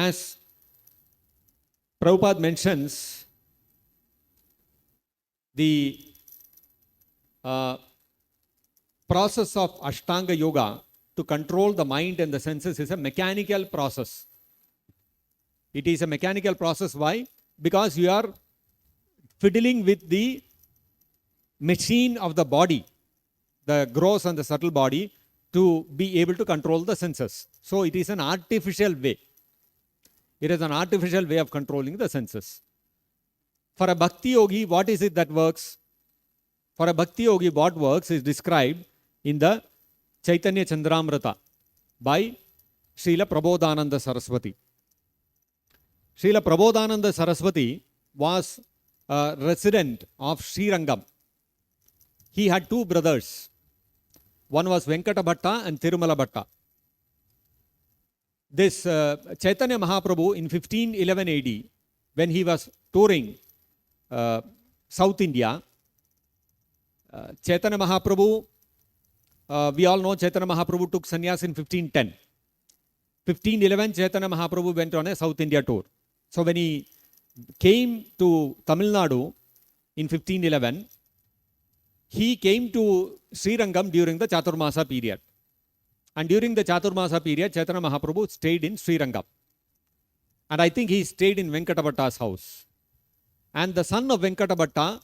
as Prabhupada mentions, the process of Ashtanga Yoga to control the mind and the senses is a mechanical process. It is a mechanical process. Why? Because you are fiddling with the machine of the body, the gross and the subtle body, to be able to control the senses. So it is an artificial way. It is an artificial way of controlling the senses. For a Bhakti Yogi, what is it that works? For a Bhakti Yogi, what works is described in the Chaitanya Chandramrita by Srila Prabodhananda Saraswati. Srila Prabodhananda Saraswati was a resident of Srirangam. He had two brothers. One was Venkata Bhatta and Tirumala Bhatta. This Chaitanya Mahaprabhu in 1511 AD, when he was touring South India, Chaitanya Mahaprabhu, we all know Chaitanya Mahaprabhu took sannyas in 1510. 1511, Chaitanya Mahaprabhu went on a South India tour. So when he came to Tamil Nadu in 1511, he came to Srirangam during the Chaturmasa period. And during the Chaturmasa period, Chaitanya Mahaprabhu stayed in Srirangam. And I think he stayed in Venkata Bhatta's house. And the son of Venkata Bhatta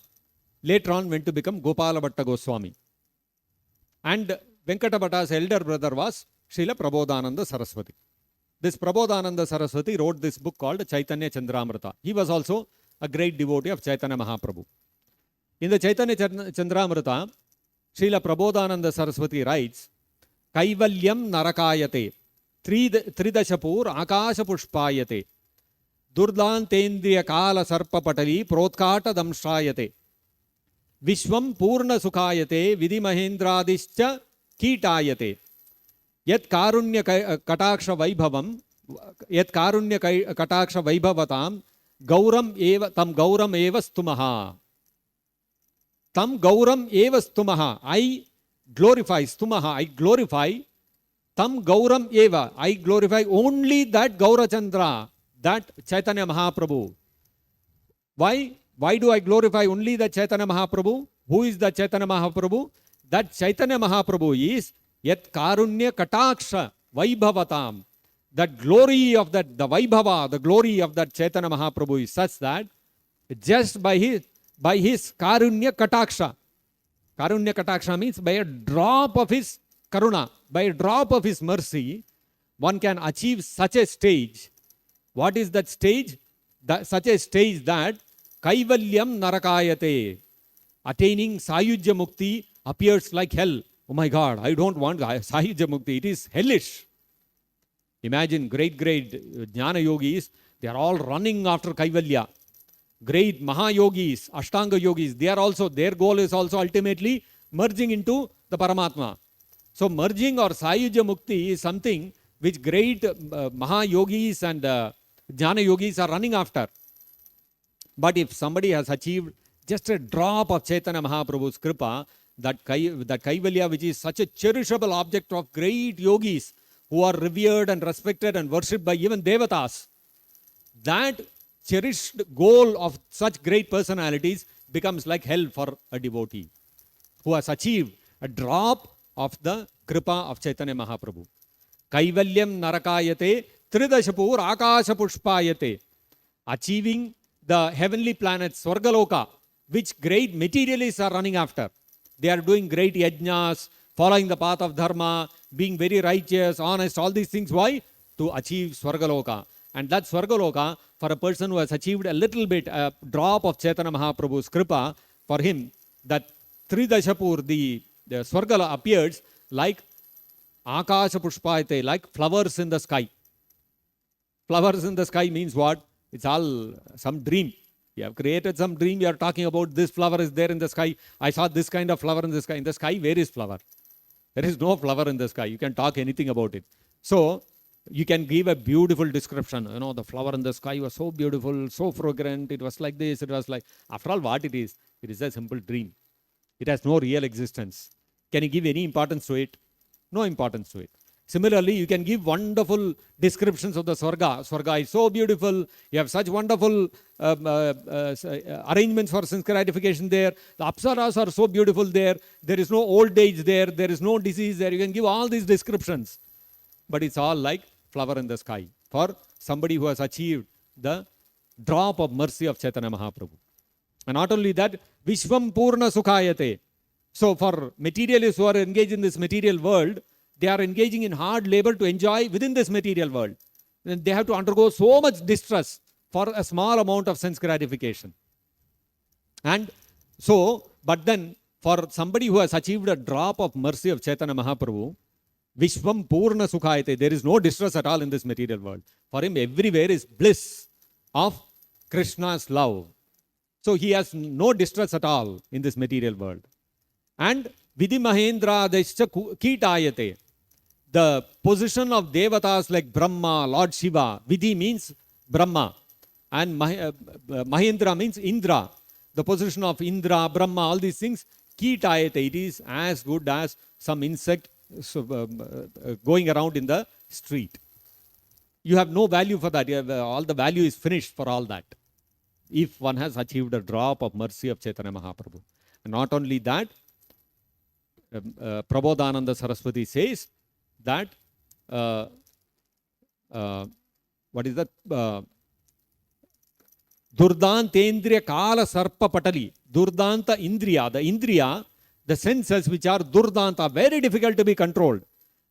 later on went to become Gopala Bhatta Goswami. And Venkata Bhatta's elder brother was Srila Prabodhananda Saraswati. This Prabodhananda Saraswati wrote this book called Chaitanya Chandramrita. He was also a great devotee of Chaitanya Mahaprabhu. In the Chaitanya Chandramrita, Srila Prabodhananda Saraswati writes, Kaivalyam narakayate, tridashapur akasha pushpayate, durdantendriya kala sarpa patali protkata damshayate, vishwam purna sukhayate vidhi mahendradischa kitayate, yat karunya kataksha vaibhavam, yat karunya kataksha vaibhavatam, gauram eva tam gauram eva stumaha. Tam gauram eva stumaha. I glorify stumaha. I glorify tam gauram eva. I glorify only that Gaurachandra, that Chaitanya Mahaprabhu. Why? Why do I glorify only that Chaitanya Mahaprabhu? Who is the Chaitanya Mahaprabhu? That Chaitanya Mahaprabhu is yat karunya kataksha vaibhavatam. That glory of that, the vaibhava, the glory of that Chaitanya Mahaprabhu is such that just by his karunya kataksha. Karunya kataksha means by a drop of his karuna, by a drop of his mercy, one can achieve such a stage. What is that stage? Such a stage that Kaivalyam narakayate. Attaining Sayujya Mukti appears like hell. Oh my God, I don't want Sayujya Mukti. It is hellish. Imagine great Jnana Yogis, they are all running after Kaivalya. Great Mahayogis, Ashtanga Yogis, their goal is also ultimately merging into the Paramatma. So merging or Sayujya Mukti is something which great Mahayogis and Jnana Yogis are running after. But if somebody has achieved just a drop of Chaitanya Mahaprabhu's Kripa, that Kaivalya, which is such a cherishable object of great yogis who are revered and respected and worshipped by even Devatas, that cherished goal of such great personalities becomes like hell for a devotee who has achieved a drop of the Kripa of Chaitanya Mahaprabhu. Kaivalyam narakayate tridashapur akasha pushpayate. Achieving the heavenly planets, Swargaloka, which great materialists are running after. They are doing great yajnas, following the path of dharma, being very righteous, honest, all these things. Why? To achieve Swargaloka. And that Swargaloka, for a person who has achieved a little bit, a drop of Chaitanya Mahaprabhu's Kripa, for him, that Tridashapur, the Swargala appears like Akasha Pushpayate, like flowers in the sky. Flowers in the sky means what? It's all some dream. You have created some dream. You are talking about this flower is there in the sky. I saw this kind of flower in the sky. In the sky, where is flower? There is no flower in the sky. You can talk anything about it. So, you can give a beautiful description. You know, the flower in the sky was so beautiful, so fragrant. It was like this. It was like, after all, what it is? It is a simple dream. It has no real existence. Can you give any importance to it? No importance to it. Similarly, you can give wonderful descriptions of the Swarga. Swarga is so beautiful. You have such wonderful arrangements for sense gratification there. The Apsaras are so beautiful there. There is no old age there. There is no disease there. You can give all these descriptions. But it's all like flower in the sky for somebody who has achieved the drop of mercy of Chaitanya Mahaprabhu. And not only that, Vishwam Purna Sukhayate. So for materialists who are engaged in this material world, they are engaging in hard labor to enjoy within this material world. And they have to undergo so much distress for a small amount of sense gratification. And so, but then for somebody who has achieved a drop of mercy of Chaitanya Mahaprabhu, Vishwam Purna Sukhayate, there is no distress at all in this material world. For him, everywhere is bliss of Krishna's love. So he has no distress at all in this material world. And Vidhi Mahendra Descha Kitayate, the position of devatas like Brahma, Lord Shiva. Vidhi means Brahma, and Mahendra means Indra. The position of Indra, Brahma, all these things, Kitayate, it is as good as some insect going around in the street. You have no value for that. All the value is finished for all that, if one has achieved a drop of mercy of Chaitanya Mahaprabhu. And not only that, Prabodhananda Saraswati says that, what is that? Durdantendriya Kala Sarpa Patali. Durdanta Indriya, the Indriya, the senses which are Durdanta, very difficult to be controlled,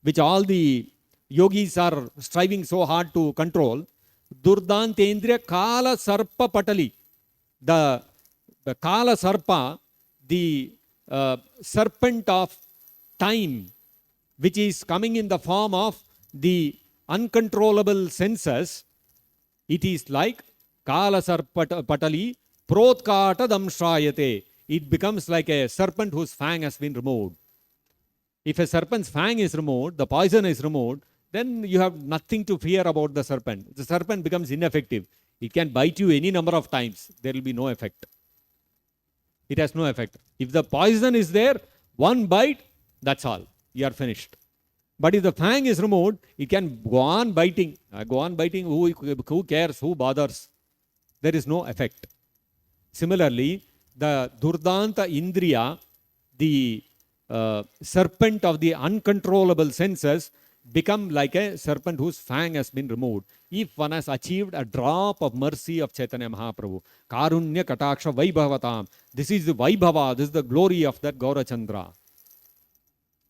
which all the yogis are striving so hard to control. Durdantendriya Kala Sarpa Patali. The Kala Sarpa, the serpent of time, which is coming in the form of the uncontrollable senses, it is like Kala Sarpatali Protkata Damshrayate. It becomes like a serpent whose fang has been removed. If a serpent's fang is removed, the poison is removed, then you have nothing to fear about the serpent. The serpent becomes ineffective. It can bite you any number of times. There will be no effect. It has no effect. If the poison is there, one bite, that's all. You are finished. But if the fang is removed, it can go on biting. Who cares? Who bothers? There is no effect. Similarly, the Durdanta Indriya, the serpent of the uncontrollable senses, become like a serpent whose fang has been removed. If one has achieved a drop of mercy of Chaitanya Mahaprabhu, Karunya Kataksha Vaibhavatam, this is the Vaibhava, this is the glory of that Gaurachandra.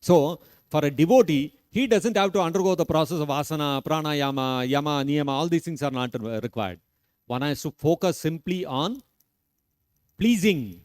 So, for a devotee, he doesn't have to undergo the process of asana, pranayama, yama, niyama, all these things are not required. One has to focus simply on pleasing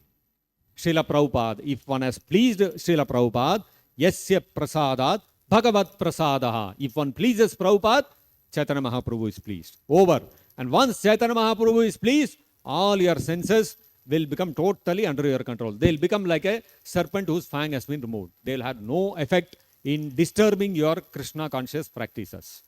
Srila Prabhupada. If one has pleased Srila Prabhupada, yasya prasadat bhagavat prasadaha. If one pleases Prabhupada, Chaitanya Mahaprabhu is pleased. Over. And once Chaitanya Mahaprabhu is pleased, all your senses will become totally under your control. They'll become like a serpent whose fang has been removed. They'll have no effect in disturbing your Krishna conscious practices.